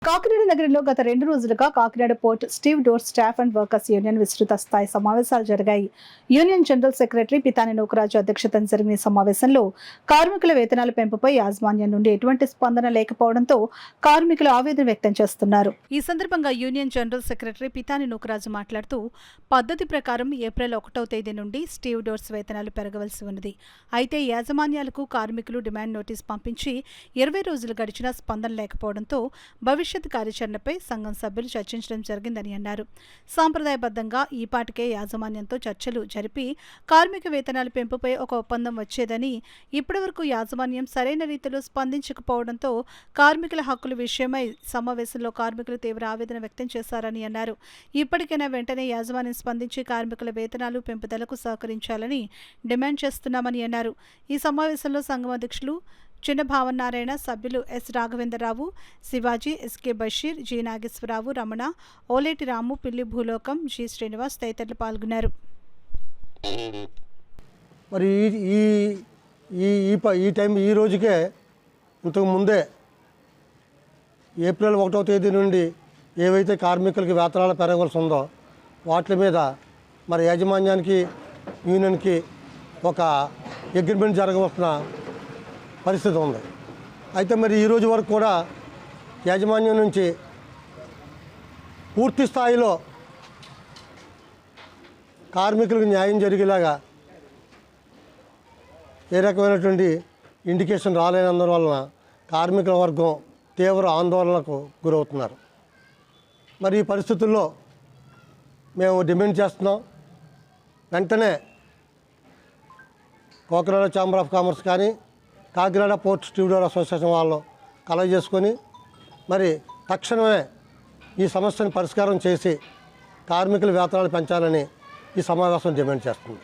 కాకినాడ నగరంలో గత 2 రోజులుగా Kakinada port stevedore staff and workers union విస్తృత స్థాయి సమావేశాలు జరిగాయి. Union general secretary Pitani Nookaraju అధ్యక్షతన జరిగిన సమావేశంలో కార్మికుల వేతనాల పెంపుపై యాజమాన్యం నుండి ఎటువంటి స్పందన లేకపోవడంతో కార్మికులు ఆవేదన వ్యక్తం చేస్తున్నారు. ఈ సందర్భంగా union general secretary Pitani Nookaraju మాట్లాడుతూ, పద్ధతి ప్రకారం ఏప్రిల్ 1వ తేదీ నుండి స్టీవ్ డోర్స్ వేతనాలు పెరగవలసి ఉన్నది. అయితే యాజమాన్యాలకు కార్మికులు డిమాండ్ నోటీస్ పంపించి 20 రోజులు గడిచినా స్పందన లేకపోవడంతో భవిష్యత్ కార్యాచరణపై సంఘం సభ్యులు చర్చించడం జరిగిందని అన్నారు. సాంప్రదాయబద్ధంగా ఈపాటికే యాజమాన్యంతో చర్చలు జరిపి కార్మిక వేతనాల పెంపుపై ఒక ఒప్పందం వచ్చేదని, ఇప్పటివరకు యాజమాన్యం సరైన రీతిలో స్పందించకపోవడంతో కార్మికుల హక్కుల విషయమై సమావేశంలో కార్మికులు తీవ్ర ఆవేదన వ్యక్తం చేశారని అన్నారు. ఇప్పటికైనా వెంటనే యాజమాన్యం స్పందించి కార్మికుల వేతనాలు పెంపుదలకు సహకరించాలని డిమాండ్ చేస్తున్నామని అన్నారు. ఈ సమావేశంలో సంఘం అధ్యక్షులు చిన్న భావనారాయణ, సభ్యులు S Raghavendra Rao, Shivaji, SK Basheer, G Nageswara Rao, Ramana, Oleti Ramu, Pilli Bhulokam, G Srinivas తదితరులు పాల్గొన్నారు. మరి ఈ రోజుకే ఇంతకు ముందే ఏప్రిల్ 1వ తేదీ నుండి ఏవైతే కార్మికులకి వేతనాలు పెరగవలసి ఉందో వాటి మీద మరి యాజమాన్యానికి యూనియన్కి ఒక అగ్రిమెంట్ జరగవలసిన పరిస్థితి ఉంది. అయితే మరి ఈరోజు వరకు కూడా యాజమాన్యం నుంచి పూర్తి స్థాయిలో కార్మికులకు న్యాయం జరిగేలాగా ఏ రకమైనటువంటి ఇండికేషన్ రాలేనందువలన కార్మికుల వర్గం తీవ్ర ఆందోళనకు గురవుతున్నారు. మరి ఈ పరిస్థితుల్లో మేము డిమాండ్ చేస్తున్నాం, వెంటనే కాకినాడ ఛాంబర్ ఆఫ్ కామర్స్ కానీ కాకినాడ పోర్ట్ స్టీవ్డోర్ అసోసియేషన్ వాళ్ళు కలగజేసుకొని మరి తక్షణమే ఈ సమస్యను పరిష్కారం చేసి కార్మికుల వేతనాలు పెంచాలని ఈ సమావేశం డిమాండ్ చేస్తుంది.